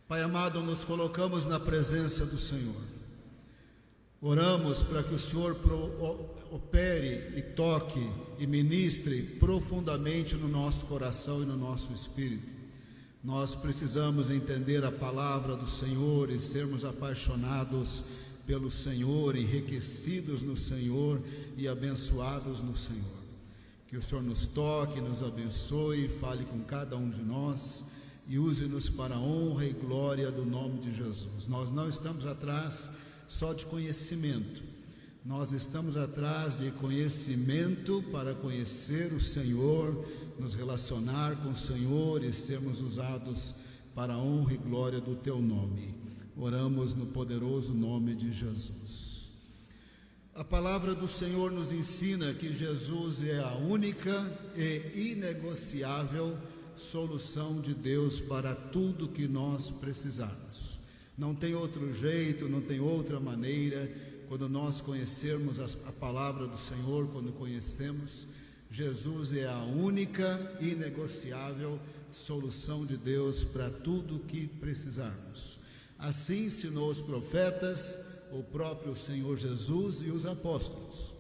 Pai amado, nos colocamos na presença do Senhor. Oramos para que o Senhor opere e toque e ministre profundamente no nosso coração e no nosso espírito. Nós precisamos entender a palavra do Senhor e sermos apaixonados pelo Senhor, enriquecidos no Senhor e abençoados no Senhor. Que o Senhor nos toque, nos abençoe, fale com cada um de nós e use-nos para a honra e glória do nome de Jesus. Nós não estamos atrás só de conhecimento, nós estamos atrás de conhecimento para conhecer o Senhor, nos relacionar com o Senhor e sermos usados para a honra e glória do Teu nome. Oramos no poderoso nome de Jesus. A palavra do Senhor nos ensina que Jesus é a única e inegociável solução de Deus para tudo que nós precisarmos. Não tem outro jeito, não tem outra maneira. Quando nós conhecermos a palavra do Senhor, quando conhecemos, Jesus é a única e inegociável solução de Deus para tudo que precisarmos. Assim ensinou os profetas, o próprio Senhor Jesus e os apóstolos.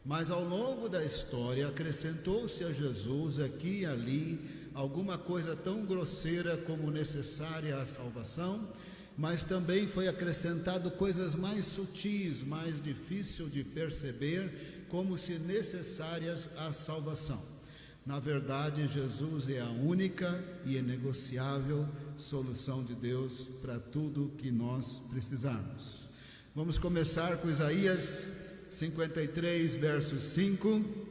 Mas ao longo da história acrescentou-se a Jesus aqui e ali alguma coisa tão grosseira como necessária à salvação, mas também foi acrescentado coisas mais sutis, mais difíceis de perceber, como se necessárias à salvação. Na verdade, Jesus é a única e inegociável solução de Deus para tudo que nós precisarmos. Vamos começar com Isaías 53, verso 5.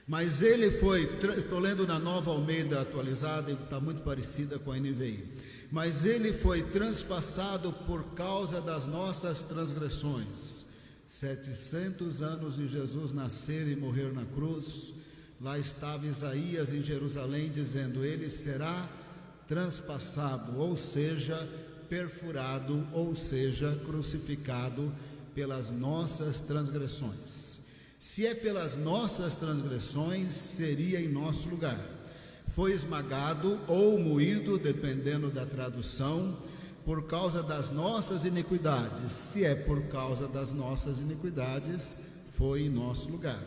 Mas ele foi, estou lendo na Nova Almeida atualizada, e está muito parecida com a NVI. Mas ele foi transpassado por causa das nossas transgressões. 700 anos de Jesus nascer e morrer na cruz. Lá estava Isaías em Jerusalém dizendo: ele será transpassado, ou seja, perfurado, ou seja, crucificado pelas nossas transgressões. Se é pelas nossas transgressões, seria em nosso lugar. Foi esmagado ou moído, dependendo da tradução, por causa das nossas iniquidades. Se é por causa das nossas iniquidades, foi em nosso lugar.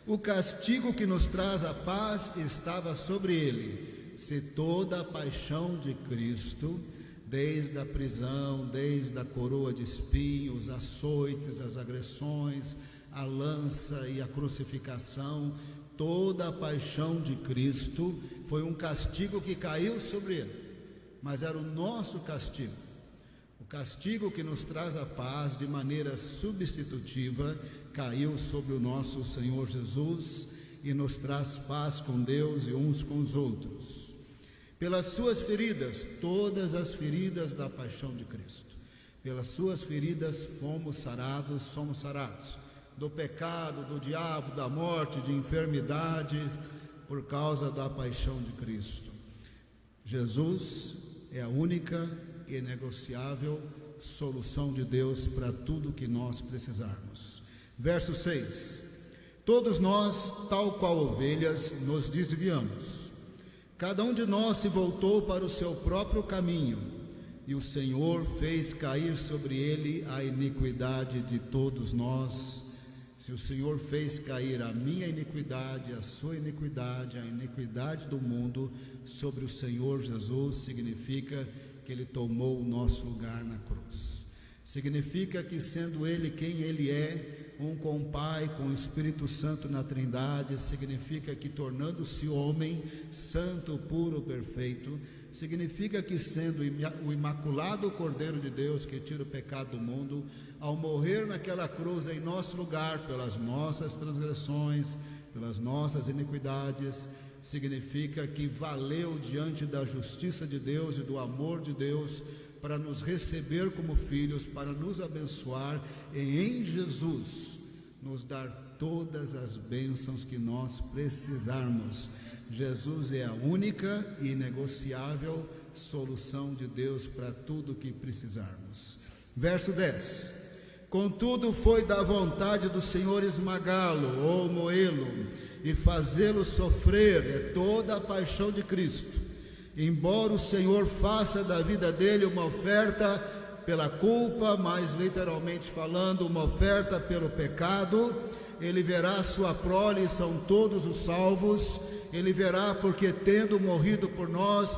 O castigo que nos traz a paz estava sobre ele. Se toda a paixão de Cristo, desde a prisão, desde a coroa de espinhos, açoites, as agressões, a lança e a crucificação, toda a paixão de Cristo foi um castigo que caiu sobre ele, mas era o nosso castigo. O castigo que nos traz a paz de maneira substitutiva caiu sobre o nosso Senhor Jesus e nos traz paz com Deus e uns com os outros. Pelas suas feridas, todas as feridas da paixão de Cristo, pelas suas feridas somos sarados. Do pecado, do diabo, da morte, de enfermidade, por causa da paixão de Cristo. Jesus é a única e inegociável solução de Deus para tudo que nós precisarmos. Verso 6. Todos nós, tal qual ovelhas, nos desviamos. Cada um de nós se voltou para o seu próprio caminho, e o Senhor fez cair sobre ele a iniquidade de todos nós. Se o Senhor fez cair a minha iniquidade, a sua iniquidade, a iniquidade do mundo sobre o Senhor Jesus, significa que Ele tomou o nosso lugar na cruz. Significa que, sendo Ele quem Ele é, um com o Pai, com o Espírito Santo na Trindade, significa que, tornando-se homem, santo, puro, perfeito, significa que, sendo o imaculado Cordeiro de Deus que tira o pecado do mundo, ao morrer naquela cruz em nosso lugar, pelas nossas transgressões, pelas nossas iniquidades, significa que valeu diante da justiça de Deus e do amor de Deus para nos receber como filhos, para nos abençoar e em Jesus nos dar todas as bênçãos que nós precisarmos. Jesus é a única e inegociável solução de Deus para tudo que precisarmos. Verso 10. Contudo, foi da vontade do Senhor esmagá-lo ou moê-lo e fazê-lo sofrer, é toda a paixão de Cristo. Embora o Senhor faça da vida dele uma oferta pela culpa, mas literalmente falando, uma oferta pelo pecado, ele verá sua prole, são todos os salvos. Ele verá porque, tendo morrido por nós,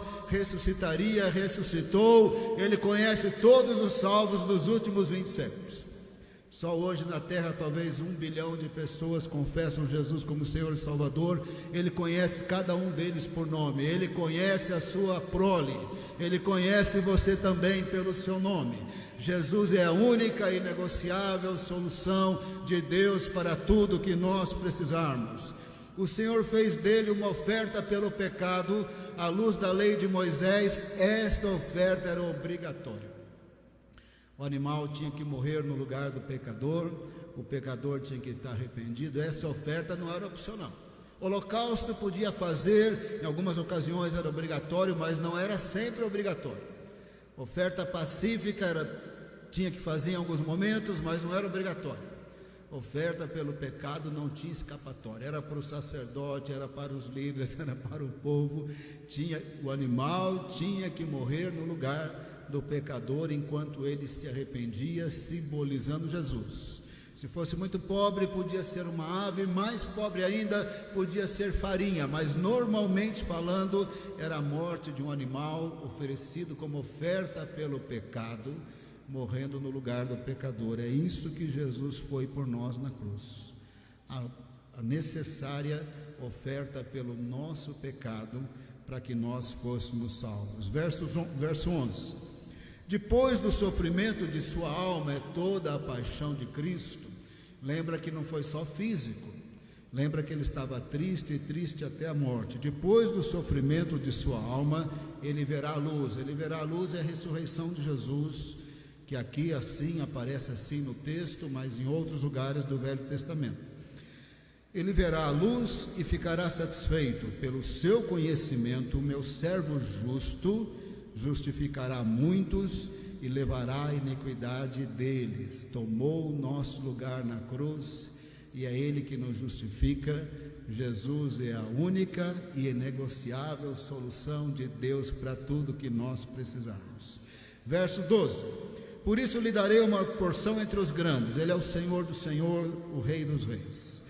ressuscitou. Ele conhece todos os salvos dos últimos 20 séculos. Só hoje na terra talvez 1 bilhão de pessoas confessam Jesus como Senhor e Salvador. Ele conhece cada um deles por nome. Ele conhece a sua prole. Ele conhece você também pelo seu nome. Jesus é a única e inegociável solução de Deus para tudo que nós precisarmos. O Senhor fez dele uma oferta pelo pecado. À luz da lei de Moisés, esta oferta era obrigatória. O animal tinha que morrer no lugar do pecador, o pecador tinha que estar arrependido. Essa oferta não era opcional. Holocausto podia fazer, em algumas ocasiões era obrigatório, mas não era sempre obrigatório. Oferta pacífica tinha que fazer em alguns momentos, mas não era obrigatório. Oferta pelo pecado não tinha escapatória, era para o sacerdote, era para os líderes, era para o povo. O animal tinha que morrer no lugar do pecador enquanto ele se arrependia, simbolizando Jesus. Se fosse muito pobre, podia ser uma ave, mais pobre ainda, podia ser farinha, mas normalmente falando, era a morte de um animal oferecido como oferta pelo pecado, morrendo no lugar do pecador. É isso que Jesus foi por nós na cruz, a necessária oferta pelo nosso pecado, para que nós fôssemos salvos. Verso 11: depois do sofrimento de sua alma é toda a paixão de Cristo. Lembra que não foi só físico, lembra que ele estava triste e triste até a morte. Depois do sofrimento de sua alma, ele verá a luz. Ele verá a luz, é a ressurreição de Jesus, que aqui assim aparece assim no texto, mas em outros lugares do Velho Testamento. Ele verá a luz e ficará satisfeito. Pelo seu conhecimento, o meu servo justo justificará muitos e levará a iniquidade deles. Tomou o nosso lugar na cruz e é Ele que nos justifica. Jesus é a única e inegociável solução de Deus para tudo que nós precisamos. Verso 12: por isso lhe darei uma porção entre os grandes. Ele é o Senhor do Senhor, o Rei dos Reis.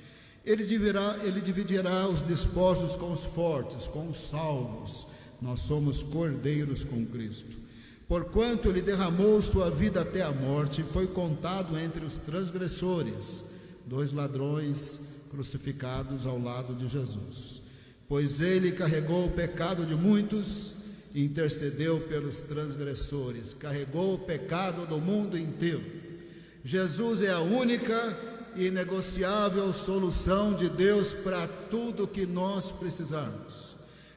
Ele dividirá os despojos com os fortes, com os salvos. Nós somos cordeiros com Cristo. Porquanto ele derramou sua vida até a morte, foi contado entre os transgressores, 2 ladrões crucificados ao lado de Jesus. Pois ele carregou o pecado de muitos e intercedeu pelos transgressores, carregou o pecado do mundo inteiro. Jesus é a única e inegociável solução de Deus para tudo que nós precisarmos.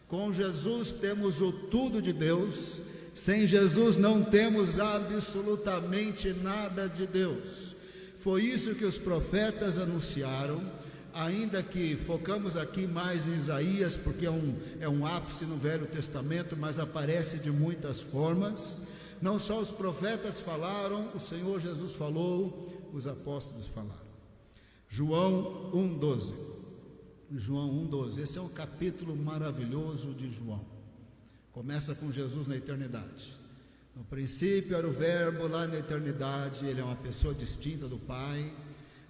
Com Jesus temos o tudo de Deus. Sem Jesus não temos absolutamente nada de Deus. Foi isso que os profetas anunciaram, ainda que focamos aqui mais em Isaías, porque é um ápice no Velho Testamento, mas aparece de muitas formas. Não só os profetas falaram, o Senhor Jesus falou, os apóstolos falaram. João 1,12. João 1,12, esse é um capítulo maravilhoso de João. Começa com Jesus na eternidade. No princípio era o Verbo, lá na eternidade. Ele é uma pessoa distinta do Pai.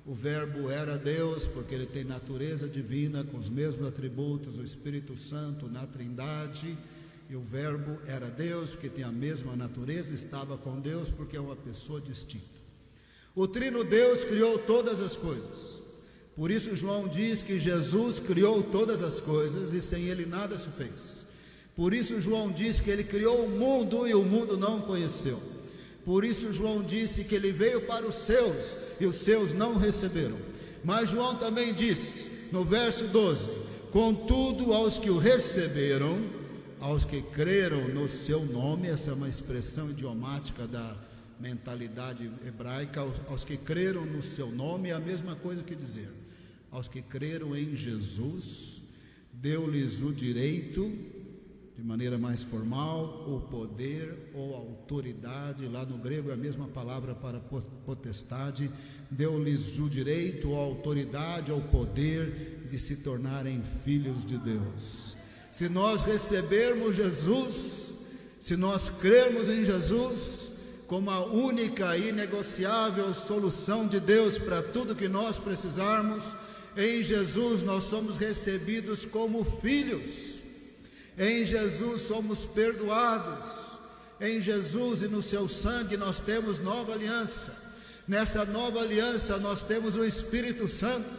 O Verbo era Deus, porque ele tem natureza divina, com os mesmos atributos, o Espírito Santo na Trindade. E o Verbo era Deus, porque tem a mesma natureza, estava com Deus, porque é uma pessoa distinta. O Trino Deus criou todas as coisas. Por isso João diz que Jesus criou todas as coisas e sem ele nada se fez. Por isso João diz que ele criou o mundo e o mundo não o conheceu. Por isso João disse que ele veio para os seus e os seus não receberam. Mas João também diz no verso 12: contudo aos que o receberam, aos que creram no seu nome. Essa é uma expressão idiomática da mentalidade hebraica. Aos que creram no seu nome é a mesma coisa que dizer: aos que creram em Jesus, deu-lhes o direito, de maneira mais formal, o poder ou autoridade. Lá no grego é a mesma palavra para potestade. Deu-lhes o direito, a autoridade, ou poder de se tornarem filhos de Deus. Se nós recebermos Jesus, se nós crermos em Jesus como a única e inegociável solução de Deus para tudo que nós precisarmos, em Jesus nós somos recebidos como filhos, em Jesus somos perdoados, em Jesus e no seu sangue nós temos nova aliança. Nessa nova aliança nós temos o Espírito Santo,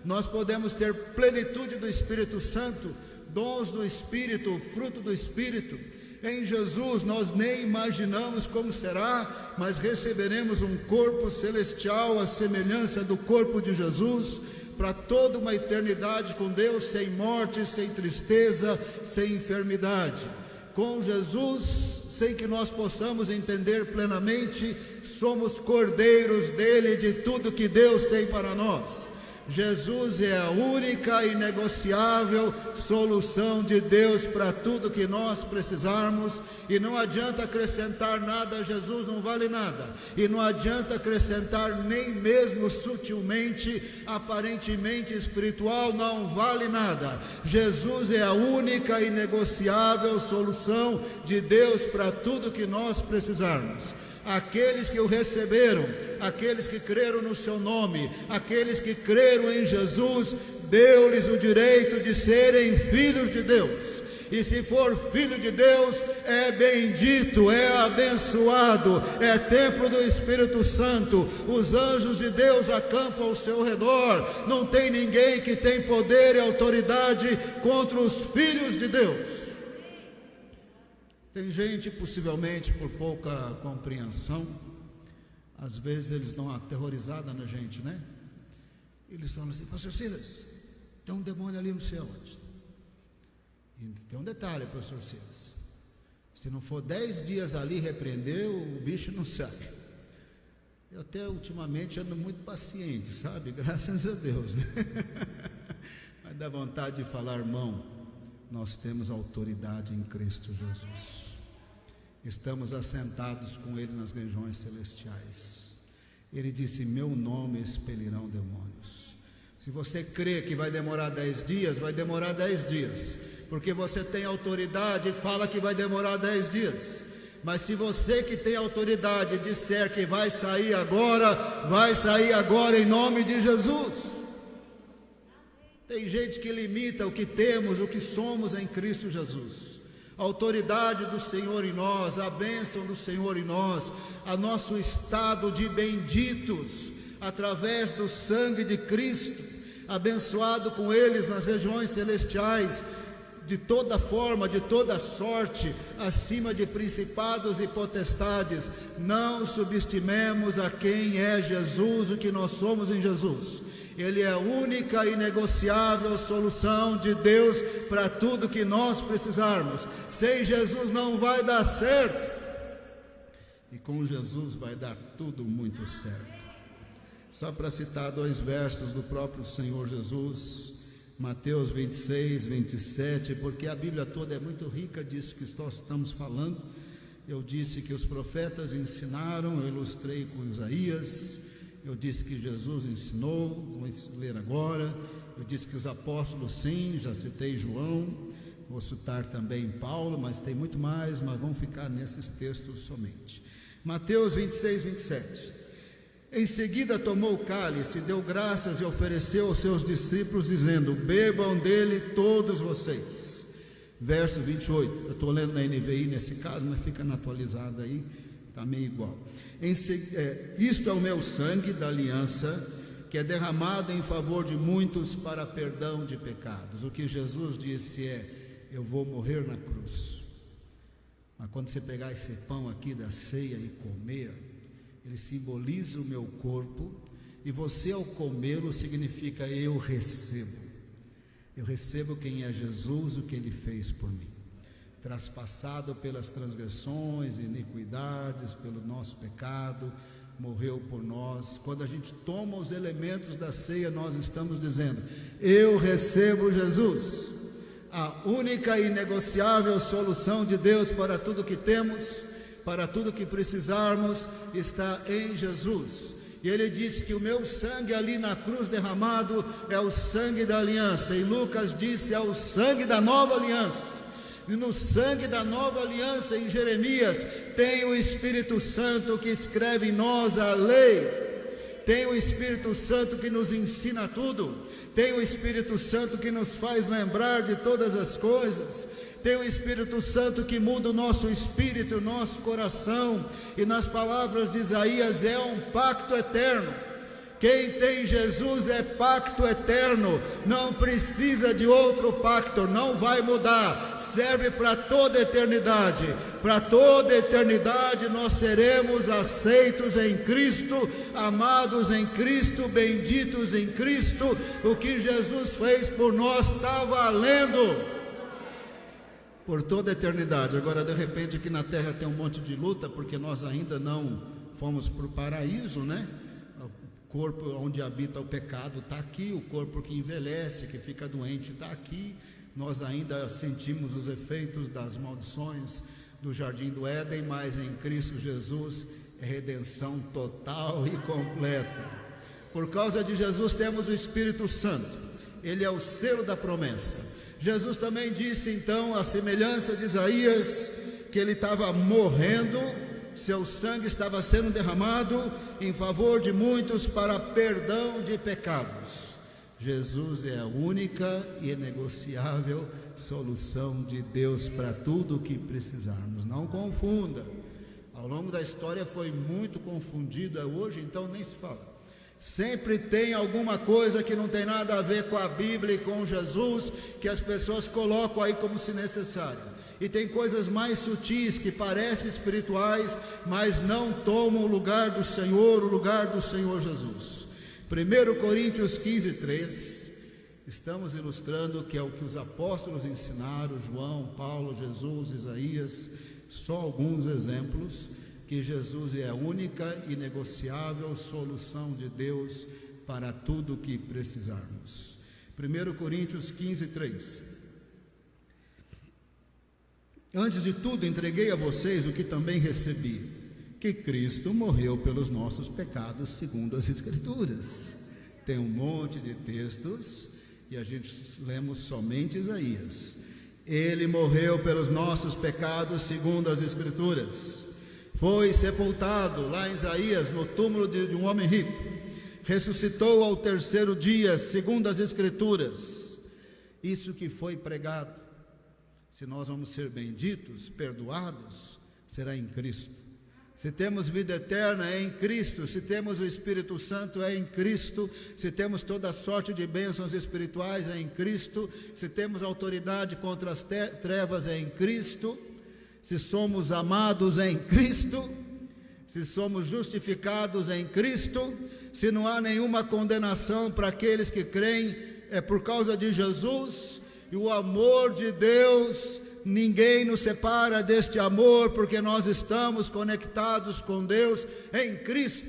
nós podemos ter plenitude do Espírito Santo, dons do Espírito, fruto do Espírito. Em Jesus nós nem imaginamos como será, mas receberemos um corpo celestial à semelhança do corpo de Jesus, para toda uma eternidade com Deus, sem morte, sem tristeza, sem enfermidade. Com Jesus, sem que nós possamos entender plenamente, somos cordeiros dele, de tudo que Deus tem para nós. Jesus é a única e inegociável solução de Deus para tudo que nós precisarmos, e não adianta acrescentar nada a Jesus, não vale nada, e não adianta acrescentar nem mesmo sutilmente, aparentemente espiritual, não vale nada. Jesus é a única e inegociável solução de Deus para tudo que nós precisarmos. Aqueles que o receberam, aqueles que creram no seu nome, aqueles que creram em Jesus, deu-lhes o direito de serem filhos de Deus. E se for filho de Deus, é bendito, é abençoado, é templo do Espírito Santo. Os anjos de Deus acampam ao seu redor. Não tem ninguém que tem poder e autoridade contra os filhos de Deus. Tem gente, possivelmente por pouca compreensão, às vezes eles dão uma aterrorizada na gente, né? Eles falam assim: pastor Silas, tem um demônio ali não sei onde. E tem um detalhe, pastor Silas, se não for 10 dias ali repreender, o bicho não sai. Eu até ultimamente ando muito paciente, sabe? Graças a Deus, né? Mas dá vontade de falar: irmão, nós temos autoridade em Cristo Jesus, estamos assentados com Ele nas regiões celestiais. Ele disse: meu nome expelirão demônios. Se você crê que vai demorar 10 dias, vai demorar 10 dias, porque você tem autoridade e fala que vai demorar 10 dias. Mas se você que tem autoridade disser que vai sair agora, vai sair agora em nome de Jesus. Tem gente que limita o que temos, o que somos em Cristo Jesus. A autoridade do Senhor em nós, a bênção do Senhor em nós, a nosso estado de benditos, através do sangue de Cristo, abençoado com eles nas regiões celestiais, de toda forma, de toda sorte, acima de principados e potestades. Não subestimemos a quem é Jesus, o que nós somos em Jesus. Ele é a única e inegociável solução de Deus para tudo que nós precisarmos. Sem Jesus não vai dar certo, e com Jesus vai dar tudo muito certo. Só para citar 2 versos do próprio Senhor Jesus, Mateus 26, 27, porque a Bíblia toda é muito rica disso que nós estamos falando. Eu disse que os profetas ensinaram, eu ilustrei com Isaías. Eu disse que Jesus ensinou, vamos ler agora. Eu disse que os apóstolos, sim, já citei João, vou citar também Paulo, mas tem muito mais, mas vamos ficar nesses textos somente. Mateus 26, 27. Em seguida tomou o cálice, deu graças e ofereceu aos seus discípulos, dizendo: bebam dele todos vocês. Verso 28, eu estou lendo na NVI nesse caso, mas fica na atualizada aí, está meio igual. Isto é o meu sangue da aliança, que é derramado em favor de muitos para perdão de pecados. O que Jesus disse é: eu vou morrer na cruz, mas quando você pegar esse pão aqui da ceia e comer, ele simboliza o meu corpo, e você ao comê-lo significa: eu recebo quem é Jesus, o que ele fez por mim, traspassado pelas transgressões e iniquidades, pelo nosso pecado, morreu por nós. Quando a gente toma os elementos da ceia, nós estamos dizendo: eu recebo Jesus, a única e inegociável solução de Deus para tudo que temos, para tudo que precisarmos, está em Jesus. E ele disse que o meu sangue ali na cruz derramado é o sangue da aliança. E Lucas disse, é o sangue da nova aliança. E no sangue da nova aliança, em Jeremias, tem o Espírito Santo que escreve em nós a lei. Tem o Espírito Santo que nos ensina tudo. Tem o Espírito Santo que nos faz lembrar de todas as coisas. Tem o Espírito Santo que muda o nosso espírito, o nosso coração. E nas palavras de Isaías, é um pacto eterno. Quem tem Jesus é pacto eterno, não precisa de outro pacto, não vai mudar, serve para toda a eternidade. Para toda a eternidade nós seremos aceitos em Cristo, amados em Cristo, benditos em Cristo. O que Jesus fez por nós está valendo por toda a eternidade. Agora, de repente, aqui na terra tem um monte de luta, porque nós ainda não fomos para o paraíso, né? O corpo onde habita o pecado está aqui, o corpo que envelhece, que fica doente está aqui. Nós ainda sentimos os efeitos das maldições do jardim do Éden, mas em Cristo Jesus é redenção total e completa. Por causa de Jesus temos o Espírito Santo, ele é o selo da promessa. Jesus também disse então, a semelhança de Isaías, que ele estava morrendo, seu sangue estava sendo derramado em favor de muitos para perdão de pecados. Jesus é a única e inegociável solução de Deus para tudo o que precisarmos. Não confunda. Ao longo da história foi muito confundida, hoje então nem se fala. Sempre tem alguma coisa que não tem nada a ver com a Bíblia e com Jesus, que as pessoas colocam aí como se necessário. E tem coisas mais sutis que parecem espirituais, mas não tomam o lugar do Senhor, o lugar do Senhor Jesus. 1 Coríntios 15:3, estamos ilustrando que é o que os apóstolos ensinaram, João, Paulo, Jesus, Isaías, só alguns exemplos, que Jesus é a única e inegociável solução de Deus para tudo o que precisarmos. 1 Coríntios 15:3. Antes de tudo, entreguei a vocês o que também recebi, que Cristo morreu pelos nossos pecados, segundo as Escrituras. Tem um monte de textos, e a gente lemos somente Isaías. Ele morreu pelos nossos pecados, segundo as Escrituras. Foi sepultado, lá em Isaías, no túmulo de um homem rico. Ressuscitou ao terceiro dia, segundo as Escrituras. Isso que foi pregado. Se nós vamos ser benditos, perdoados, será em Cristo. Se temos vida eterna, é em Cristo. Se temos o Espírito Santo, é em Cristo. Se temos toda sorte de bênçãos espirituais, é em Cristo. Se temos autoridade contra as trevas, é em Cristo. Se somos amados, é em Cristo. Se somos justificados, é em Cristo. Se não há nenhuma condenação para aqueles que creem, é por causa de Jesus. E o amor de Deus, ninguém nos separa deste amor, porque nós estamos conectados com Deus em Cristo.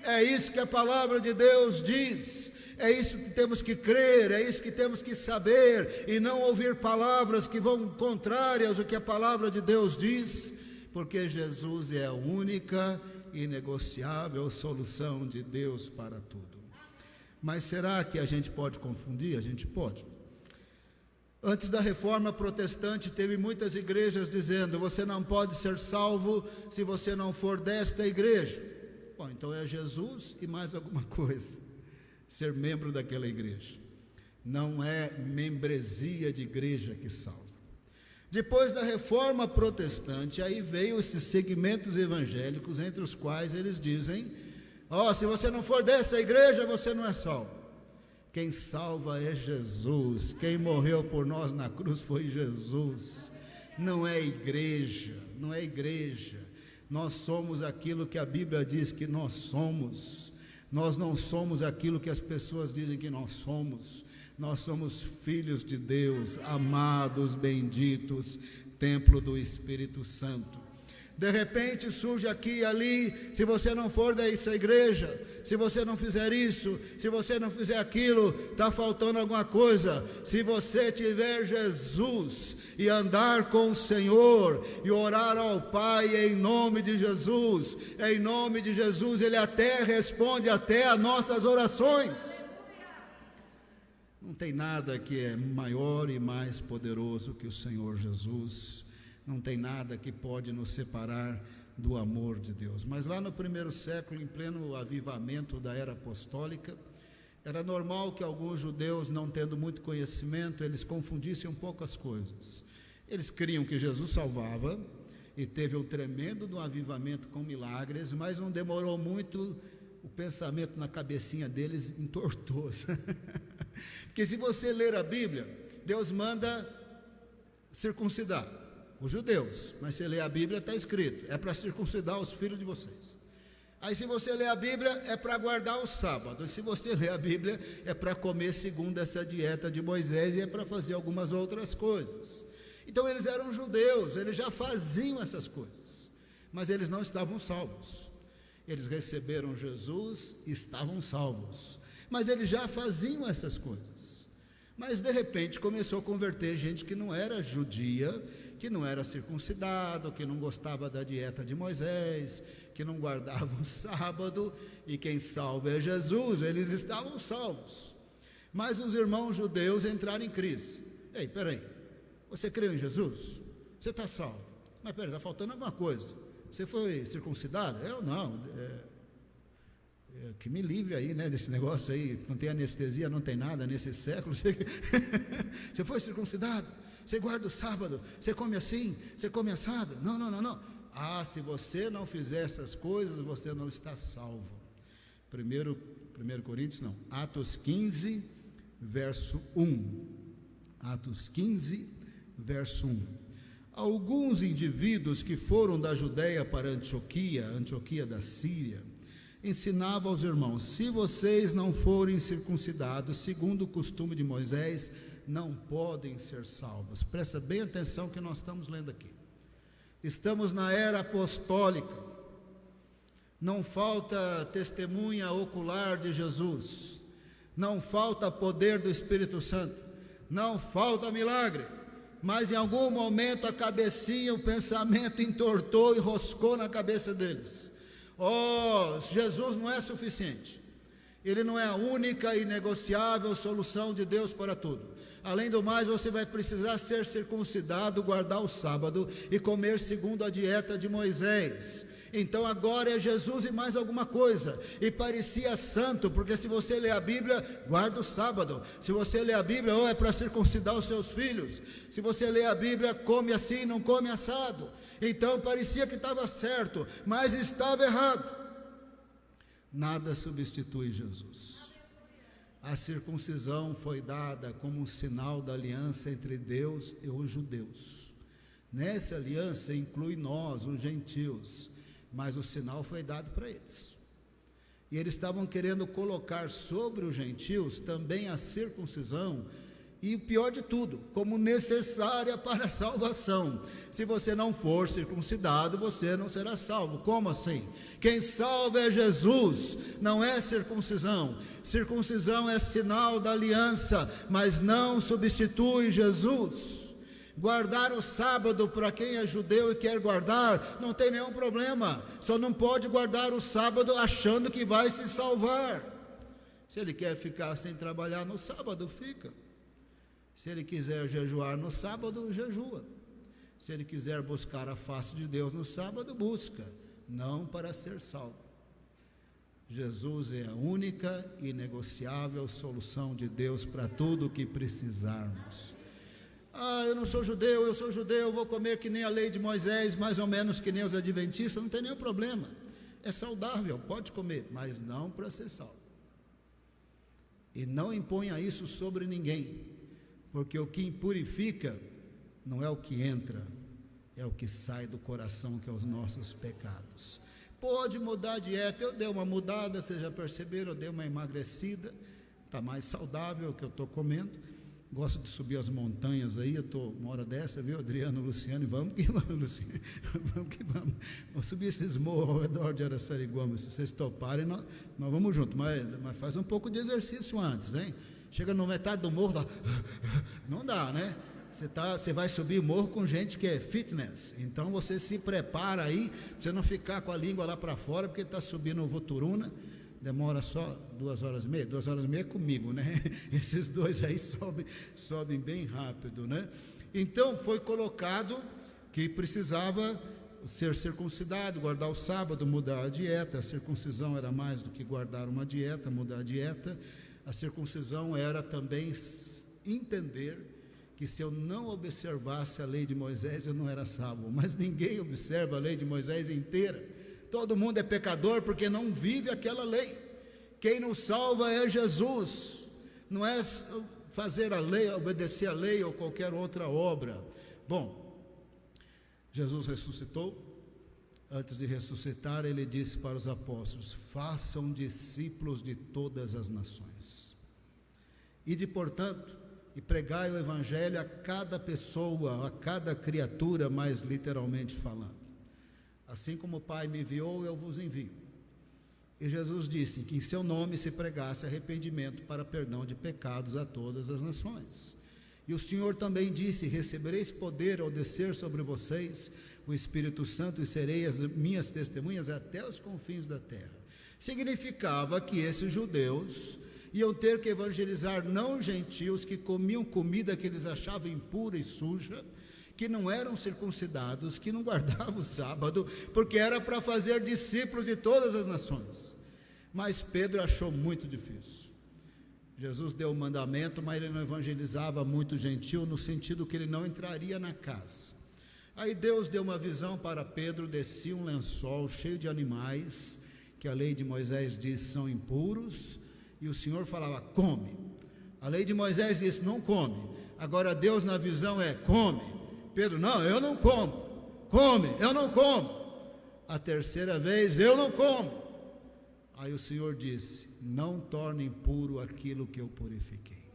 É isso que a palavra de Deus diz, é isso que temos que crer, é isso que temos que saber, e não ouvir palavras que vão contrárias ao que a palavra de Deus diz, porque Jesus é a única e inegociável solução de Deus para tudo. Mas será que a gente pode confundir? A gente pode. Antes da reforma protestante, teve muitas igrejas dizendo: você não pode ser salvo se você não for desta igreja. Bom, então é Jesus e mais alguma coisa, ser membro daquela igreja. Não é membresia de igreja que salva. Depois da reforma protestante, aí veio esses segmentos evangélicos, entre os quais eles dizem: se você não for dessa igreja, você não é salvo. Quem salva é Jesus. Quem morreu por nós na cruz foi Jesus. Não é igreja, não é igreja. Nós somos aquilo que a Bíblia diz que nós somos. Nós não somos aquilo que as pessoas dizem que nós somos. Nós somos filhos de Deus, amados, benditos, templo do Espírito Santo. De repente surge aqui e ali, se você não for dessa igreja, se você não fizer isso, se você não fizer aquilo, está faltando alguma coisa. Se você tiver Jesus e andar com o Senhor e orar ao Pai em nome de Jesus, Ele até responde até as nossas orações. Não tem nada que é maior e mais poderoso que o Senhor Jesus. Não tem nada que pode nos separar do amor de Deus. Mas lá no primeiro século, em pleno avivamento da era apostólica, era normal que alguns judeus, não tendo muito conhecimento, eles confundissem um pouco as coisas. Eles criam que Jesus salvava, e teve um tremendo avivamento com milagres, mas não demorou muito, o pensamento na cabecinha deles entortou. Porque se você ler a Bíblia, Deus manda circuncidar os judeus, mas se ler a Bíblia está escrito, é para circuncidar os filhos de vocês. Aí se você ler a Bíblia, é para guardar o sábado, e se você ler a Bíblia, é para comer segundo essa dieta de Moisés, e é para fazer algumas outras coisas. Então eles eram judeus, eles já faziam essas coisas, mas eles não estavam salvos. Eles receberam Jesus e estavam salvos, mas eles já faziam essas coisas. Mas de repente começou a converter gente que não era judia, que não era circuncidado, que não gostava da dieta de Moisés, que não guardava o sábado, e quem salva é Jesus. Eles estavam salvos, mas os irmãos judeus entraram em crise. Ei, peraí, você creu em Jesus? Você está salvo, mas peraí, está faltando alguma coisa. Você foi circuncidado? Eu não, que me livre aí, né, desse negócio aí, não tem anestesia, não tem nada nesse século. Você foi circuncidado? Você guarda o sábado? Você come assim? Você come assado? Não. Ah, se você não fizer essas coisas, você não está salvo. 1 Coríntios, não, Atos 15, verso 1. Atos 15, verso 1. Alguns indivíduos que foram da Judeia para Antioquia da Síria, ensinavam aos irmãos: se vocês não forem circuncidados segundo o costume de Moisés, não podem ser salvos. Presta bem atenção que nós estamos lendo aqui. Estamos na era apostólica, não falta testemunha ocular de Jesus, não falta poder do Espírito Santo, não falta milagre, mas em algum momento a cabecinha, o pensamento entortou e roscou na cabeça deles. Jesus não é suficiente, Ele não é a única e inegociável solução de Deus para tudo. Além do mais, você vai precisar ser circuncidado, guardar o sábado e comer segundo a dieta de Moisés. Então agora é Jesus e mais alguma coisa. E parecia santo, porque se você ler a Bíblia, guarda o sábado. Se você ler a Bíblia, é para circuncidar os seus filhos. Se você ler a Bíblia, come assim, não come assado. Então parecia que estava certo, mas estava errado. Nada substitui Jesus. A circuncisão foi dada como um sinal da aliança entre Deus e os judeus. Nessa aliança inclui nós, os gentios, mas o sinal foi dado para eles. E eles estavam querendo colocar sobre os gentios também a circuncisão, e o pior de tudo, como necessária para a salvação. Se você não for circuncidado, você não será salvo. Como assim? Quem salva é Jesus, não é circuncisão. Circuncisão é sinal da aliança, mas não substitui Jesus. Guardar o sábado, para quem é judeu e quer guardar, não tem nenhum problema. Só não pode guardar o sábado achando que vai se salvar. Se ele quer ficar sem trabalhar no sábado, fica. Se ele quiser jejuar no sábado, jejua. Se ele quiser buscar a face de Deus no sábado, busca, não para ser salvo. Jesus é a única e inegociável solução de Deus para tudo o que precisarmos. Eu não sou judeu, eu sou judeu, vou comer que nem a lei de Moisés, mais ou menos que nem os adventistas, não tem nenhum problema. É saudável, pode comer, mas não para ser salvo. E não imponha isso sobre ninguém. Porque o que impurifica não é o que entra, é o que sai do coração, que é os nossos pecados. Pode mudar a dieta, eu dei uma mudada, vocês já perceberam, eu dei uma emagrecida, está mais saudável o que eu estou comendo. Gosto de subir as montanhas aí, eu estou uma hora dessa, viu, Adriano, Luciano, vamos que vamos, Luciano, vamos que vamos. Vamos subir esses morros ao redor de Araçariguama. Se vocês toparem, nós vamos juntos, mas faz um pouco de exercício antes, hein? Chega no metade do morro, não dá, né? Você vai subir o morro com gente que é fitness, então você se prepara aí, pra você não ficar com a língua lá para fora, porque está subindo o Voturuna, demora só 2h30, 2h30 comigo, né? Esses dois aí sobem bem rápido, né? Então foi colocado que precisava ser circuncidado, guardar o sábado, mudar a dieta. A circuncisão era mais do que guardar uma dieta, mudar a dieta. A circuncisão era também entender que se eu não observasse a lei de Moisés, eu não era salvo. Mas ninguém observa a lei de Moisés inteira. Todo mundo é pecador porque não vive aquela lei. Quem nos salva é Jesus. Não é fazer a lei, obedecer a lei ou qualquer outra obra. Bom, Jesus ressuscitou. Antes de ressuscitar, ele disse para os apóstolos: façam discípulos de todas as nações. Ide, portanto, e pregai o evangelho a cada pessoa, a cada criatura, mais literalmente falando. Assim como o Pai me enviou, eu vos envio. E Jesus disse que em seu nome se pregasse arrependimento para perdão de pecados a todas as nações. E o Senhor também disse: recebereis poder ao descer sobre vocês o Espírito Santo, e serei as minhas testemunhas até os confins da terra. Significava que esses judeus iam ter que evangelizar não gentios que comiam comida que eles achavam impura e suja, que não eram circuncidados, que não guardavam o sábado, porque era para fazer discípulos de todas as nações. Mas Pedro achou muito difícil. Jesus deu o mandamento, mas ele não evangelizava muito gentio, no sentido que ele não entraria na casa. Aí Deus deu uma visão para Pedro, descia um lençol cheio de animais, que a lei de Moisés diz são impuros, e o Senhor falava: come. A lei de Moisés disse: não come. Agora Deus na visão é: come. Pedro: não, eu não como. Come, eu não como. A terceira vez: eu não como. Aí o Senhor disse: não torne impuro aquilo que eu purifiquei.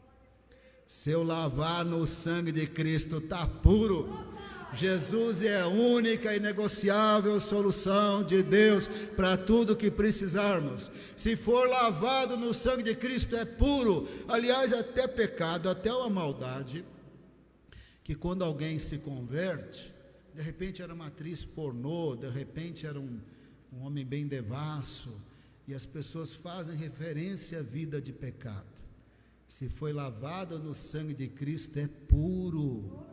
Se eu lavar no sangue de Cristo, está puro. Jesus é a única e inegociável solução de Deus para tudo que precisarmos. Se for lavado no sangue de Cristo, é puro. Aliás, até pecado, até uma maldade, que quando alguém se converte, de repente era uma atriz pornô, de repente era um homem bem devasso, e as pessoas fazem referência à vida de pecado. Se foi lavado no sangue de Cristo, é puro.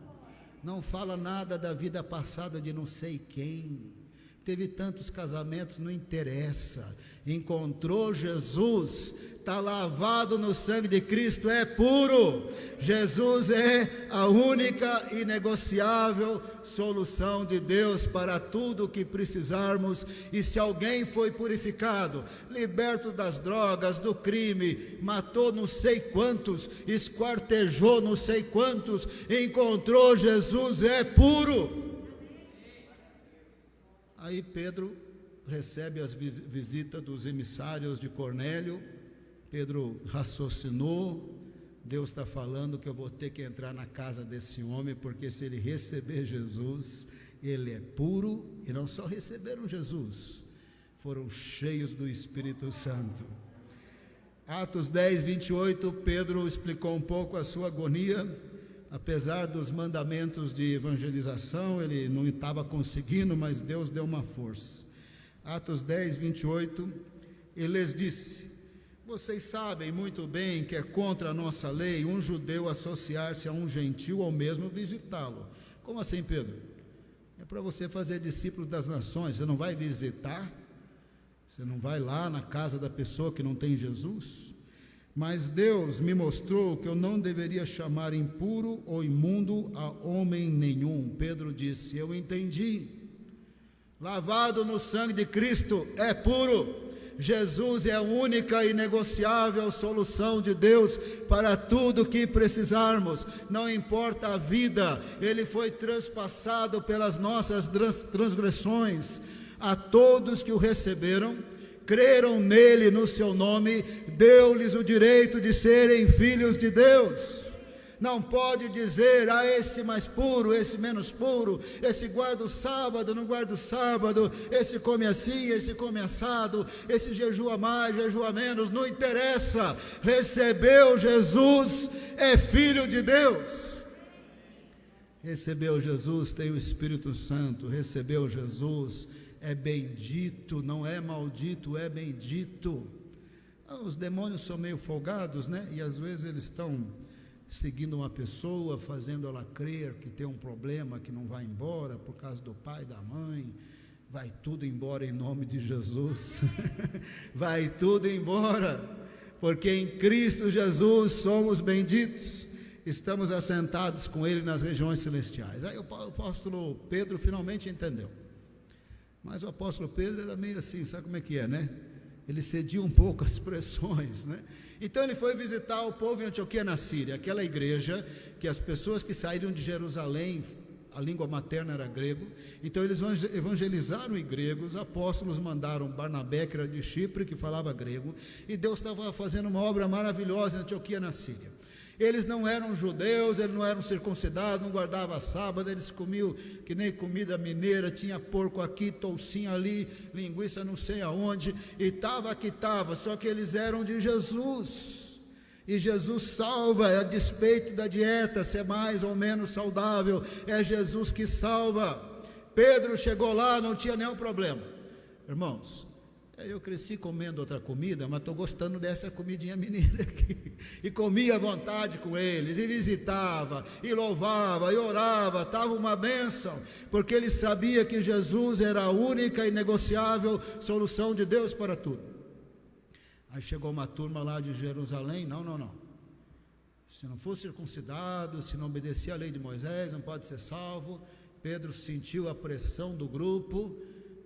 Não fala nada da vida passada de não sei quem, teve tantos casamentos, não interessa. Encontrou Jesus, está lavado no sangue de Cristo, é puro. Jesus é a única e inegociável solução de Deus para tudo o que precisarmos. E se alguém foi purificado, liberto das drogas, do crime, matou não sei quantos, esquartejou não sei quantos, encontrou Jesus, é puro. Aí Pedro recebe as visitas dos emissários de Cornélio. Pedro raciocinou: Deus está falando que eu vou ter que entrar na casa desse homem, porque se ele receber Jesus, ele é puro. E não só receberam Jesus, foram cheios do Espírito Santo. Atos 10, 28, Pedro explicou um pouco a sua agonia. Apesar dos mandamentos de evangelização, ele não estava conseguindo, mas Deus deu uma força. Atos 10, 28, ele lhes disse: vocês sabem muito bem que é contra a nossa lei um judeu associar-se a um gentil ou mesmo visitá-lo. Como assim, Pedro? É para você fazer discípulos das nações. Você não vai visitar? Você não vai lá na casa da pessoa que não tem Jesus? Mas Deus me mostrou que eu não deveria chamar impuro ou imundo a homem nenhum. Pedro disse: eu entendi. Lavado no sangue de Cristo é puro. Jesus é a única e inegociável solução de Deus para tudo que precisarmos. Não importa a vida, ele foi transpassado pelas nossas transgressões. A todos que o receberam, creram nele, no seu nome, deu-lhes o direito de serem filhos de Deus. Não pode dizer, esse mais puro, esse menos puro, esse guarda o sábado, não guarda o sábado, esse come assim, esse come assado, esse jejua mais, jejua menos, não interessa. Recebeu Jesus, é filho de Deus. Recebeu Jesus, tem o Espírito Santo. Recebeu Jesus, é bendito, não é maldito, é bendito. Os demônios são meio folgados, né? E às vezes eles estão seguindo uma pessoa, fazendo ela crer que tem um problema, que não vai embora por causa do pai, da mãe. Vai tudo embora em nome de Jesus. Vai tudo embora, porque em Cristo Jesus somos benditos. Estamos assentados com Ele nas regiões celestiais. Aí o apóstolo Pedro finalmente entendeu. Mas o apóstolo Pedro era meio assim, sabe como é que é, né? Ele cedia um pouco às pressões, né? Então ele foi visitar o povo em Antioquia, na Síria, aquela igreja que as pessoas que saíram de Jerusalém, a língua materna era grego, então eles evangelizaram em grego. Os apóstolos mandaram Barnabé, que era de Chipre, que falava grego, e Deus estava fazendo uma obra maravilhosa em Antioquia, na Síria. Eles não eram judeus, eles não eram circuncidados, não guardavam sábado, eles comiam que nem comida mineira, tinha porco aqui, toucinho ali, linguiça não sei aonde, e estava que estava, só que eles eram de Jesus, e Jesus salva, a despeito da dieta ser mais ou menos saudável, é Jesus que salva. Pedro chegou lá, não tinha nenhum problema. Irmãos, eu cresci comendo outra comida, mas estou gostando dessa comidinha mineira aqui. E comia à vontade com eles, e visitava, e louvava, e orava, estava uma bênção, porque ele sabia que Jesus era a única e inegociável solução de Deus para tudo. Aí chegou uma turma lá de Jerusalém, não. Se não for circuncidado, se não obedecer à lei de Moisés, não pode ser salvo. Pedro sentiu a pressão do grupo,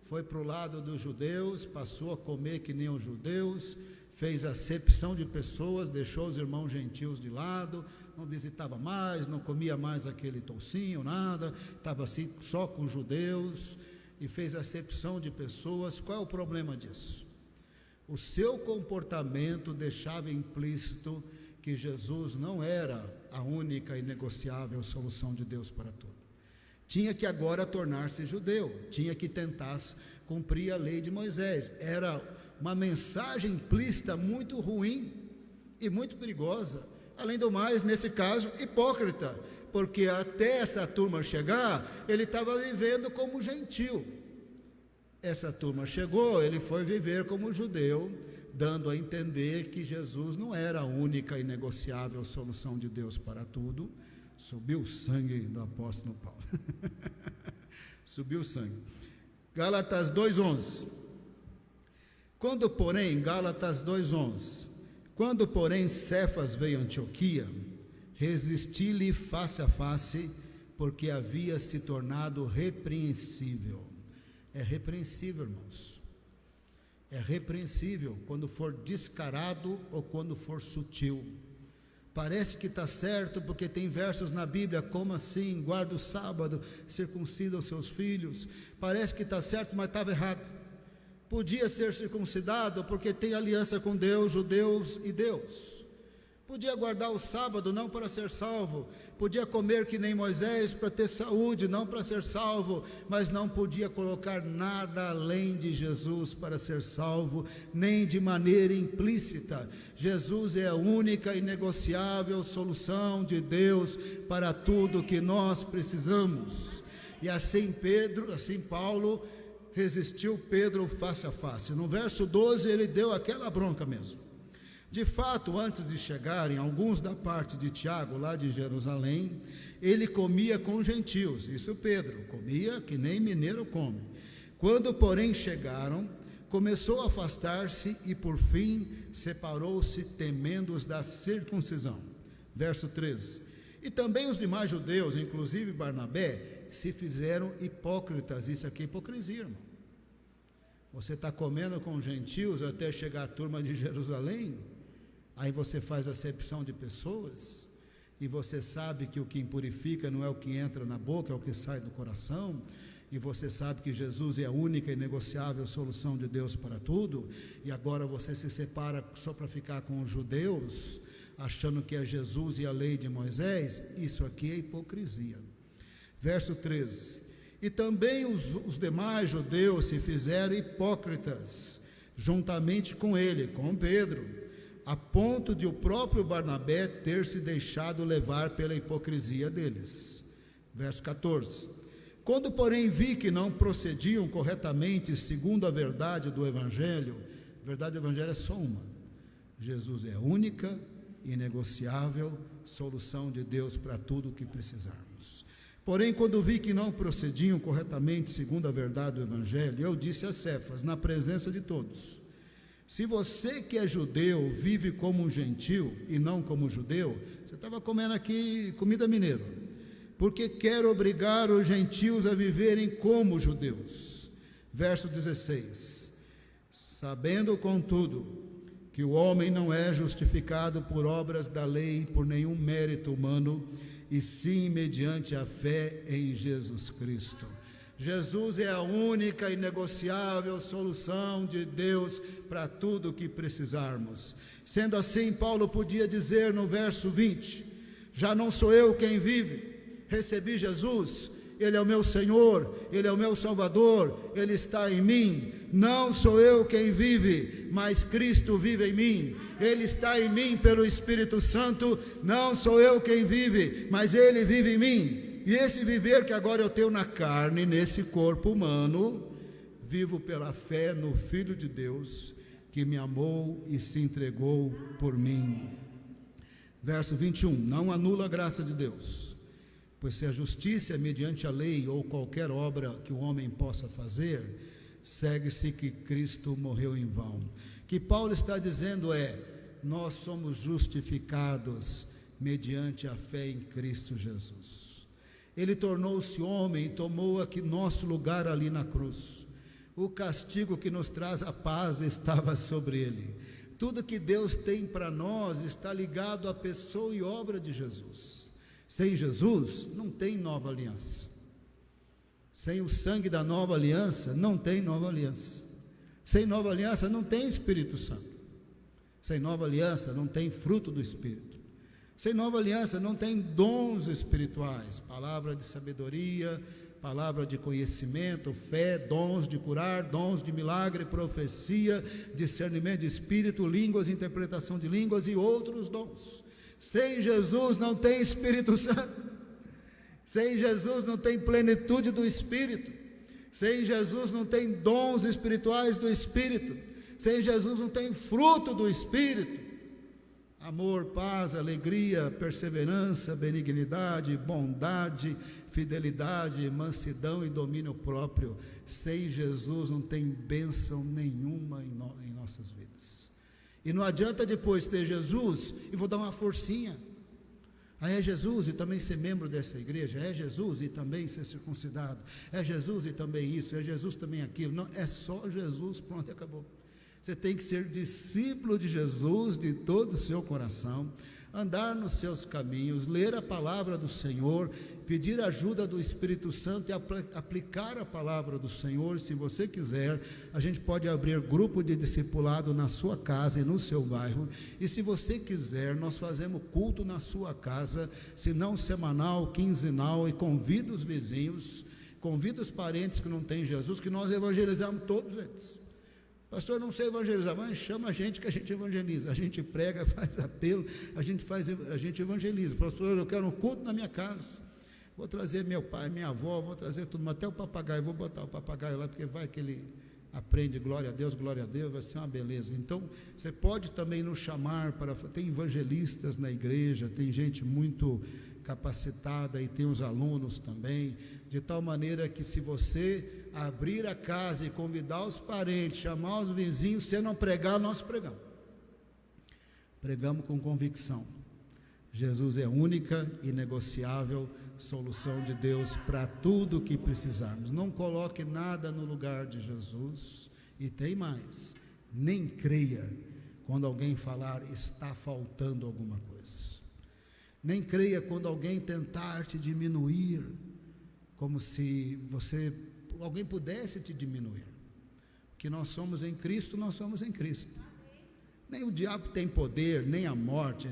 foi para o lado dos judeus, passou a comer que nem os judeus, fez acepção de pessoas, deixou os irmãos gentios de lado, não visitava mais, não comia mais aquele toucinho, nada, estava assim só com os judeus, e fez acepção de pessoas. Qual é o problema disso? O seu comportamento deixava implícito que Jesus não era a única e inegociável solução de Deus para tudo. Tinha que agora tornar-se judeu, tinha que tentar cumprir a lei de Moisés. Era uma mensagem implícita muito ruim e muito perigosa. Além do mais, nesse caso, hipócrita, porque até essa turma chegar, ele estava vivendo como gentil. Essa turma chegou, ele foi viver como judeu, dando a entender que Jesus não era a única e inegociável solução de Deus para tudo. Subiu o sangue do apóstolo Paulo. Subiu o sangue. Gálatas 2:11. Gálatas 2:11. Quando, porém, Cefas veio a Antioquia, resisti-lhe face a face, porque havia se tornado repreensível. É repreensível, irmãos. É repreensível quando for descarado ou quando for sutil. Parece que está certo, porque tem versos na Bíblia, como assim, guarda o sábado, circuncida os seus filhos. Parece que está certo, mas estava errado. Podia ser circuncidado, porque tem aliança com Deus, judeus e Deus. Podia guardar o sábado, não para ser salvo. Podia comer que nem Moisés, para ter saúde, não para ser salvo. Mas não podia colocar nada além de Jesus para ser salvo, nem de maneira implícita. Jesus é a única e inegociável solução de Deus para tudo que nós precisamos. E assim Paulo resistiu Pedro face a face. No verso 12 ele deu aquela bronca mesmo. De fato, antes de chegarem alguns da parte de Tiago, lá de Jerusalém, ele comia com gentios. Isso Pedro, comia que nem mineiro come. Quando, porém, chegaram, começou a afastar-se e, por fim, separou-se, temendo os da circuncisão. Verso 13. E também os demais judeus, inclusive Barnabé, se fizeram hipócritas. Isso aqui é hipocrisia, irmão. Você está comendo com gentios até chegar a turma de Jerusalém, aí você faz acepção de pessoas, e você sabe que o que impurifica não é o que entra na boca, é o que sai do coração, e você sabe que Jesus é a única e inegociável solução de Deus para tudo, e agora você se separa só para ficar com os judeus. achando que é Jesus e a lei de Moisés, isso aqui é hipocrisia. Verso 13: e também os demais judeus se fizeram hipócritas, juntamente com ele, com Pedro, a ponto de o próprio Barnabé ter se deixado levar pela hipocrisia deles. Verso 14: quando, porém, vi que não procediam corretamente segundo a verdade do Evangelho, a verdade do Evangelho é só uma: Jesus é a única, inegociável solução de Deus para tudo o que precisarmos. Porém, quando vi que não procediam corretamente segundo a verdade do Evangelho, eu disse a Cefas, na presença de todos: se você que é judeu vive como um gentil e não como judeu, você estava comendo aqui comida mineira, porque quer obrigar os gentios a viverem como judeus. Verso 16: sabendo, contudo, que o homem não é justificado por obras da lei, por nenhum mérito humano, e sim mediante a fé em Jesus Cristo. Jesus é a única e inegociável solução de Deus para tudo o que precisarmos. Sendo assim, Paulo podia dizer no verso 20: já não sou eu quem vive, recebi Jesus, Ele é o meu Senhor, Ele é o meu Salvador, Ele está em mim. Não sou eu quem vive, mas Cristo vive em mim. Ele está em mim pelo Espírito Santo. Não sou eu quem vive, mas Ele vive em mim. E esse viver que agora eu tenho na carne, nesse corpo humano, vivo pela fé no Filho de Deus, que me amou e se entregou por mim. Verso 21: não anula a graça de Deus, pois se a justiça é mediante a lei ou qualquer obra que o homem possa fazer, segue-se que Cristo morreu em vão. O que Paulo está dizendo é: nós somos justificados mediante a fé em Cristo Jesus. Ele tornou-se homem e tomou aqui nosso lugar ali na cruz. O castigo que nos traz a paz estava sobre ele. Tudo que Deus tem para nós está ligado à pessoa e obra de Jesus. Sem Jesus não tem nova aliança. Sem o sangue da nova aliança não tem nova aliança. Sem nova aliança não tem Espírito Santo. Sem nova aliança não tem fruto do Espírito. Sem nova aliança não tem dons espirituais, palavra de sabedoria, palavra de conhecimento, fé, dons de curar, dons de milagre, profecia, discernimento de espírito, línguas, interpretação de línguas e outros dons. Sem Jesus não tem Espírito Santo. Sem Jesus não tem plenitude do Espírito. Sem Jesus não tem dons espirituais do Espírito. Sem Jesus não tem fruto do Espírito. Amor, paz, alegria, perseverança, benignidade, bondade, fidelidade, mansidão e domínio próprio. Sem Jesus não tem bênção nenhuma em nossas vidas. E não adianta depois ter Jesus e vou dar uma forcinha. É Jesus e também ser membro dessa igreja, é Jesus e também ser circuncidado, é Jesus e também isso, é Jesus também aquilo. Não, é só Jesus, pronto, acabou. Você tem que ser discípulo de Jesus de todo o seu coração, andar nos seus caminhos, ler a palavra do Senhor, pedir ajuda do Espírito Santo e aplicar a palavra do Senhor. Se você quiser, a gente pode abrir grupo de discipulado na sua casa e no seu bairro, e se você quiser, nós fazemos culto na sua casa, se não semanal, quinzenal, e convida os vizinhos, convida os parentes que não têm Jesus, que nós evangelizamos todos eles. Pastor, não sei evangelizar, mas chama a gente que a gente evangeliza, a gente prega, faz apelo, a gente evangeliza. Pastor, eu quero um culto na minha casa, vou trazer meu pai, minha avó, vou trazer tudo, até o papagaio, vou botar o papagaio lá, porque vai que ele aprende, glória a Deus, vai ser uma beleza. Então, você pode também nos chamar tem evangelistas na igreja, tem gente muito capacitada e tem os alunos também, de tal maneira que se você abrir a casa e convidar os parentes, chamar os vizinhos, se não pregar, nós pregamos. Pregamos com convicção. Jesus é a única e inegociável solução de Deus para tudo o que precisarmos. Não coloque nada no lugar de Jesus. E tem mais, nem creia quando alguém falar está faltando alguma coisa. Nem creia quando alguém tentar te diminuir, como se alguém pudesse te diminuir. Que nós somos em Cristo, nós somos em Cristo. Nem o diabo tem poder, nem a morte,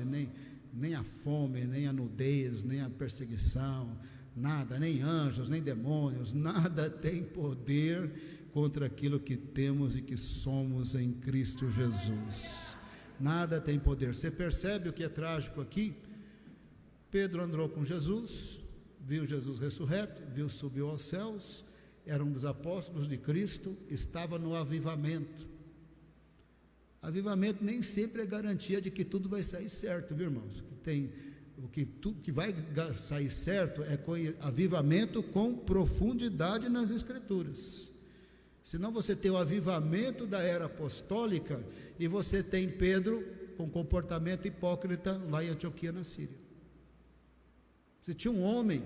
nem a fome, nem a nudez, nem a perseguição, nada, nem anjos, nem demônios, nada tem poder contra aquilo que temos e que somos em Cristo Jesus. Nada tem poder. Você percebe o que é trágico aqui? Pedro andou com Jesus, viu Jesus ressurreto, viu, subiu aos céus, era um dos apóstolos de Cristo, estava no avivamento. Avivamento nem sempre é garantia de que tudo vai sair certo, viu, irmãos? Tudo que vai sair certo é com avivamento com profundidade nas Escrituras. Senão você tem o avivamento da era apostólica e você tem Pedro com comportamento hipócrita lá em Antioquia, na Síria. Você tinha um homem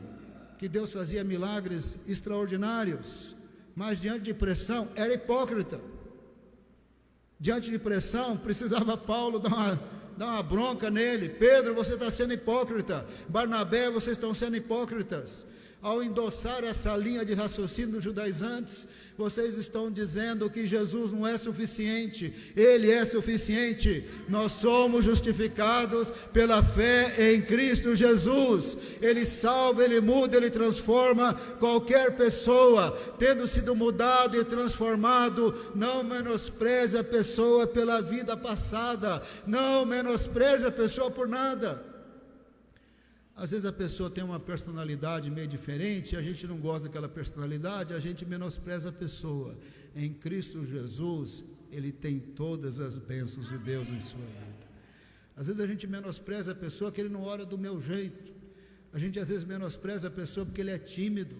que Deus fazia milagres extraordinários, mas diante de pressão era hipócrita. Diante de pressão precisava Paulo dar uma bronca nele. Pedro, você está sendo hipócrita. Barnabé, vocês estão sendo hipócritas. Ao endossar essa linha de raciocínio dos judaizantes, vocês estão dizendo que Jesus não é suficiente, Ele é suficiente. Nós somos justificados pela fé em Cristo Jesus. Ele salva, Ele muda, Ele transforma qualquer pessoa. Tendo sido mudado e transformado, não menospreze a pessoa pela vida passada, não menospreze a pessoa por nada. Às vezes a pessoa tem uma personalidade meio diferente, a gente não gosta daquela personalidade, a gente menospreza a pessoa. Em Cristo Jesus, Ele tem todas as bênçãos de Deus em sua vida. Às vezes a gente menospreza a pessoa que ele não ora do meu jeito. A gente às vezes menospreza a pessoa porque ele é tímido.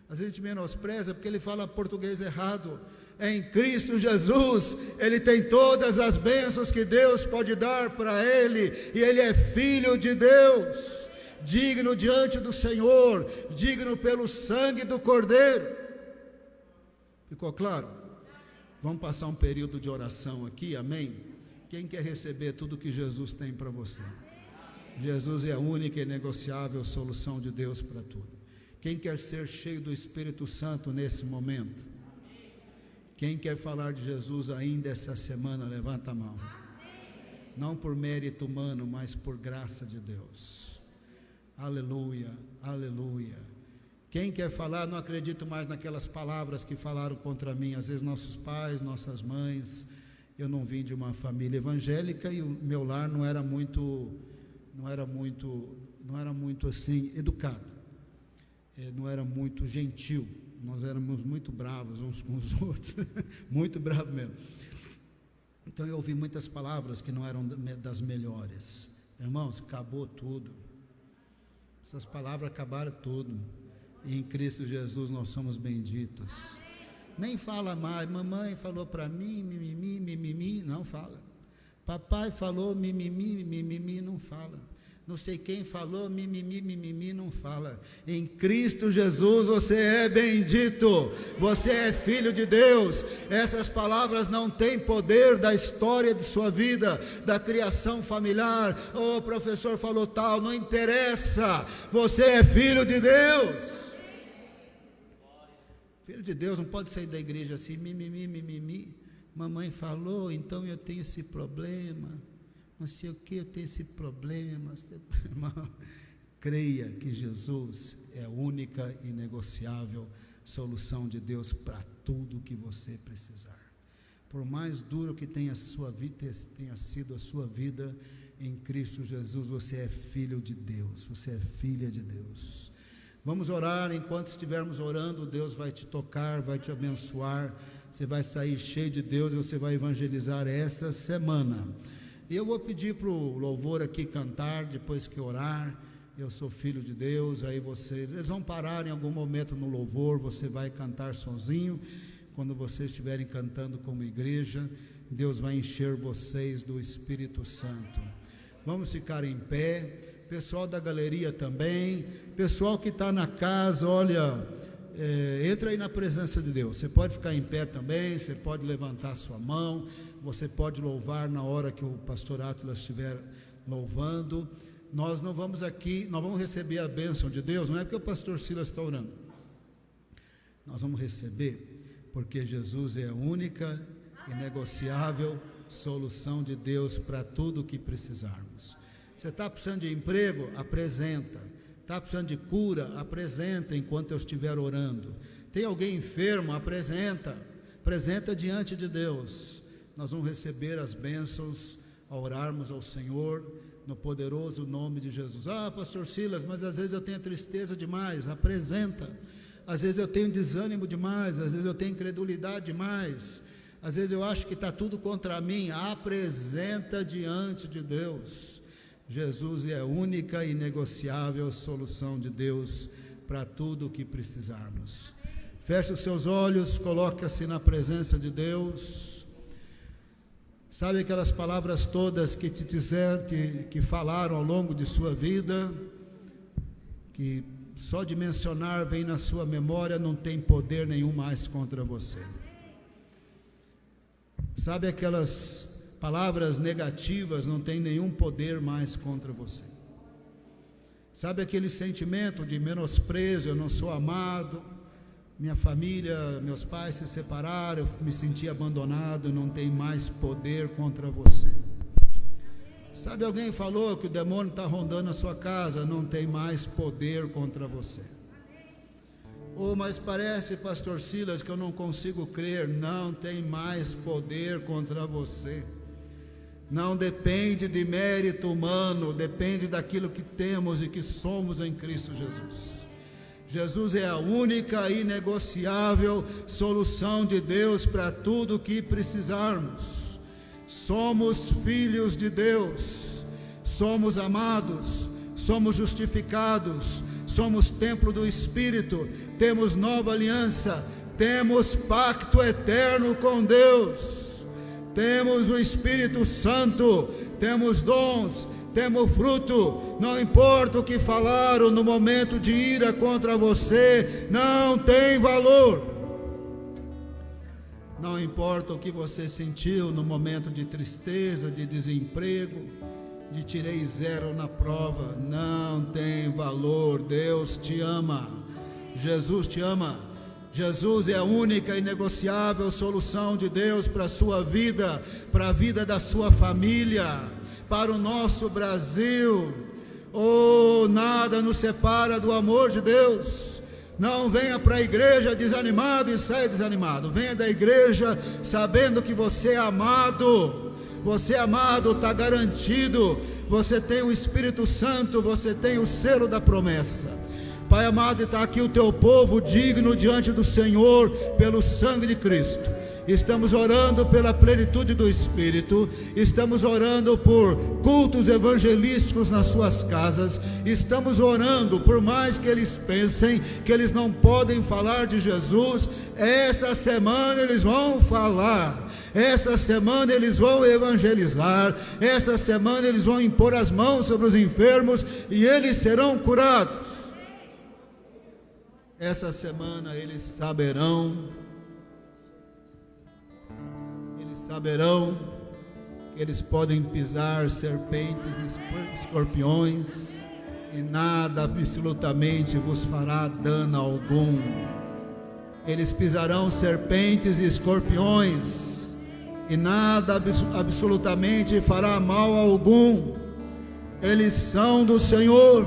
Às vezes a gente menospreza porque ele fala português errado. Em Cristo Jesus, ele tem todas as bênçãos que Deus pode dar para ele, e ele é filho de Deus, digno diante do Senhor, digno pelo sangue do Cordeiro. Ficou claro? Vamos passar um período de oração aqui, amém? Quem quer receber tudo que Jesus tem para você? Jesus é a única e inegociável solução de Deus para tudo. Quem quer ser cheio do Espírito Santo nesse momento? Quem quer falar de Jesus ainda essa semana, levanta a mão. Não por mérito humano, mas por graça de Deus. Aleluia, aleluia. Quem quer falar, não acredito mais naquelas palavras que falaram contra mim, às vezes nossos pais, nossas mães. Eu não vim de uma família evangélica e o meu lar não era muito assim educado, não era muito gentil. Nós éramos muito bravos uns com os outros, muito bravos mesmo. Então eu ouvi muitas palavras que não eram das melhores. Irmãos, acabou tudo. Essas palavras acabaram tudo. E em Cristo Jesus nós somos benditos. Nem fala mais, mamãe falou para mim, mimimi, mimimi, não fala. Papai falou mimimi, mimimi, não fala. Não sei quem falou mimimi, mimimi, não fala. Em Cristo Jesus você é bendito, você é filho de Deus. Essas palavras não têm poder da história de sua vida, da criação familiar. O professor falou tal, não interessa, você é filho de Deus. Filho de Deus não pode sair da igreja assim, mimimi, mimimi. Mamãe falou, então eu tenho esse problema. Não sei o que, eu tenho esse problema. Irmão, creia que Jesus é a única e inegociável solução de Deus para tudo que você precisar. Por mais duro que tenha sido a sua vida, em Cristo Jesus você é filho de Deus, você é filha de Deus. Vamos orar. Enquanto estivermos orando, Deus vai te tocar, vai te abençoar. Você vai sair cheio de Deus e você vai evangelizar essa semana. E eu vou pedir para o louvor aqui cantar, depois que orar. Eu sou filho de Deus. Aí eles vão parar em algum momento no louvor, você vai cantar sozinho. Quando vocês estiverem cantando como igreja, Deus vai encher vocês do Espírito Santo. Vamos ficar em pé. Pessoal da galeria também, pessoal que está na casa, olha, entra aí na presença de Deus. Você pode ficar em pé também, você pode levantar sua mão, você pode louvar na hora que o pastor Átila estiver louvando. Nós não vamos aqui, nós vamos receber a bênção de Deus, não é porque o pastor Silas está orando. Nós vamos receber porque Jesus é a única, inegociável solução de Deus para tudo o que precisarmos. Você está precisando de emprego? Apresenta. Está precisando de cura? Apresenta enquanto eu estiver orando. Tem alguém enfermo? Apresenta. Apresenta diante de Deus. Nós vamos receber as bênçãos ao orarmos ao Senhor, no poderoso nome de Jesus. Ah, pastor Silas, mas às vezes eu tenho tristeza demais. Apresenta. Às vezes eu tenho desânimo demais, às vezes eu tenho incredulidade demais, às vezes eu acho que está tudo contra mim. Apresenta diante de Deus. Jesus é a única e inegociável solução de Deus para tudo o que precisarmos. Feche os seus olhos, coloque-se na presença de Deus. Sabe aquelas palavras todas que te disseram, que falaram ao longo de sua vida, que só de mencionar vem na sua memória, não tem poder nenhum mais contra você. Sabe aquelas palavras negativas, não tem nenhum poder mais contra você. Sabe aquele sentimento de menosprezo, eu não sou amado, minha família, meus pais se separaram, eu me senti abandonado, não tem mais poder contra você. Sabe, alguém falou que o demônio está rondando a sua casa, não tem mais poder contra você. Oh, mas parece, pastor Silas, que eu não consigo crer. Não tem mais poder contra você. Não depende de mérito humano, depende daquilo que temos e que somos em Cristo Jesus. Jesus é a única e inegociável solução de Deus para tudo o que precisarmos. Somos filhos de Deus, somos amados, somos justificados, somos templo do Espírito, temos nova aliança, temos pacto eterno com Deus, temos o Espírito Santo, temos dons, temos fruto. Não importa o que falaram no momento de ira contra você, não tem valor. Não importa o que você sentiu no momento de tristeza, de desemprego, de tirei 0 na prova, não tem valor. Deus te ama, Jesus te ama. Jesus é a única e inegociável solução de Deus para a sua vida, para a vida da sua família, para o nosso Brasil. Oh, nada nos separa do amor de Deus. Não venha para a igreja desanimado e saia desanimado. Venha da igreja sabendo que você é amado. Você é amado, está garantido. Você tem o Espírito Santo, você tem o selo da promessa. Pai amado, está aqui o teu povo digno diante do Senhor pelo sangue de Cristo. Estamos orando pela plenitude do Espírito, estamos orando por cultos evangelísticos nas suas casas, estamos orando, por mais que eles pensem que eles não podem falar de Jesus, essa semana eles vão falar, essa semana eles vão evangelizar, essa semana eles vão impor as mãos sobre os enfermos e eles serão curados. Essa semana eles saberão que eles podem pisar serpentes e escorpiões e nada absolutamente vos fará dano algum. Eles pisarão serpentes e escorpiões e nada absolutamente fará mal algum. Eles são do Senhor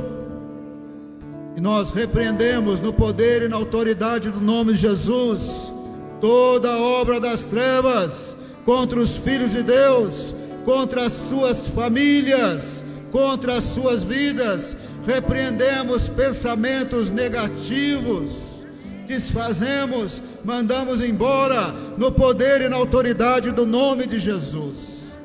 e nós repreendemos no poder e na autoridade do nome de Jesus toda obra das trevas contra os filhos de Deus, contra as suas famílias, contra as suas vidas. Repreendemos pensamentos negativos, desfazemos, mandamos embora no poder e na autoridade do nome de Jesus.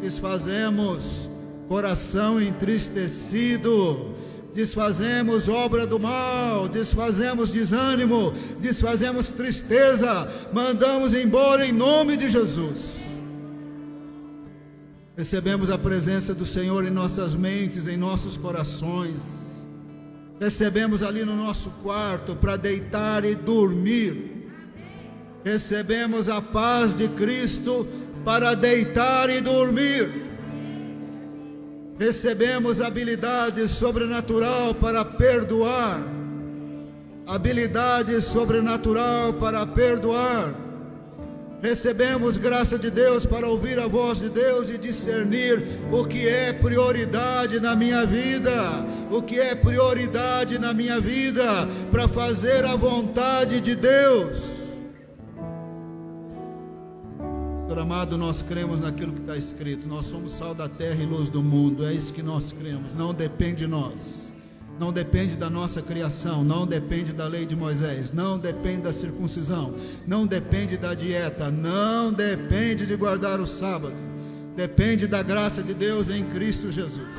Desfazemos coração entristecido, desfazemos obra do mal, desfazemos desânimo, desfazemos tristeza, mandamos embora em nome de Jesus. Recebemos a presença do Senhor em nossas mentes, em nossos corações. Recebemos ali no nosso quarto para deitar e dormir. Recebemos a paz de Cristo para deitar e dormir. Recebemos habilidade sobrenatural para perdoar, habilidade sobrenatural para perdoar, Recebemos graça de Deus para ouvir a voz de Deus e discernir o que é prioridade na minha vida, o que é prioridade na minha vida, para fazer a vontade de Deus. Senhor amado, nós cremos naquilo que está escrito, nós somos sal da terra e luz do mundo, é isso que nós cremos, não depende de nós. Não depende da nossa criação, não depende da lei de Moisés, não depende da circuncisão, não depende da dieta, não depende de guardar o sábado, depende da graça de Deus em Cristo Jesus.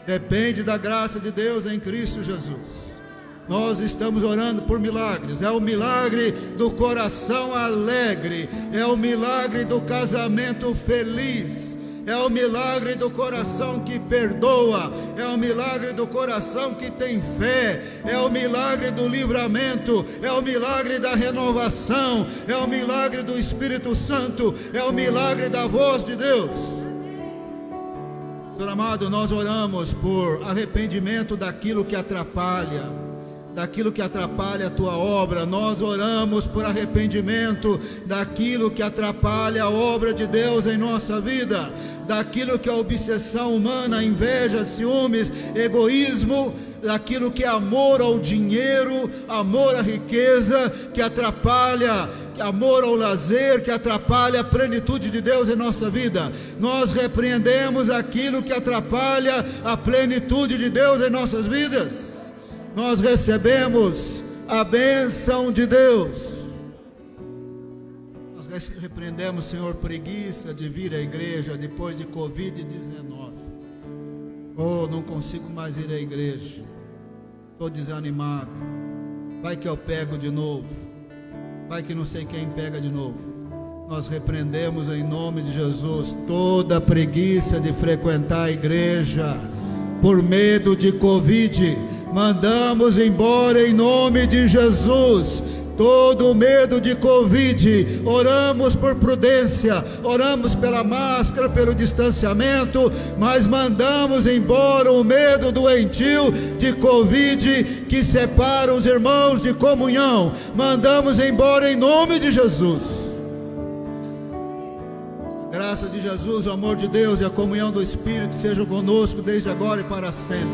Depende da graça de Deus em Cristo Jesus. Nós estamos orando por milagres, é o milagre do coração alegre, é o milagre do casamento feliz, é o milagre do coração que perdoa, é o milagre do coração que tem fé, é o milagre do livramento, é o milagre da renovação, é o milagre do Espírito Santo, é o milagre da voz de Deus. Senhor amado, nós oramos por arrependimento daquilo que atrapalha a tua obra. Nós oramos por arrependimento daquilo que atrapalha a obra de Deus em nossa vida, daquilo que é obsessão humana, inveja, ciúmes, egoísmo, daquilo que é amor ao dinheiro, amor à riqueza, que atrapalha, amor ao lazer, que atrapalha a plenitude de Deus em nossa vida. Nós repreendemos aquilo que atrapalha a plenitude de Deus em nossas vidas. Nós recebemos a bênção de Deus. Nós repreendemos, Senhor, preguiça de vir à igreja depois de Covid-19. Oh, não consigo mais ir à igreja, estou desanimado, vai que eu pego de novo, vai que não sei quem pega de novo. Nós repreendemos em nome de Jesus toda preguiça de frequentar a igreja por medo de Covid. Mandamos embora em nome de Jesus todo o medo de Covid. Oramos por prudência, oramos pela máscara, pelo distanciamento, mas mandamos embora o medo doentio de Covid que separa os irmãos de comunhão. Mandamos embora em nome de Jesus. A graça de Jesus, o amor de Deus e a comunhão do Espírito sejam conosco desde agora e para sempre.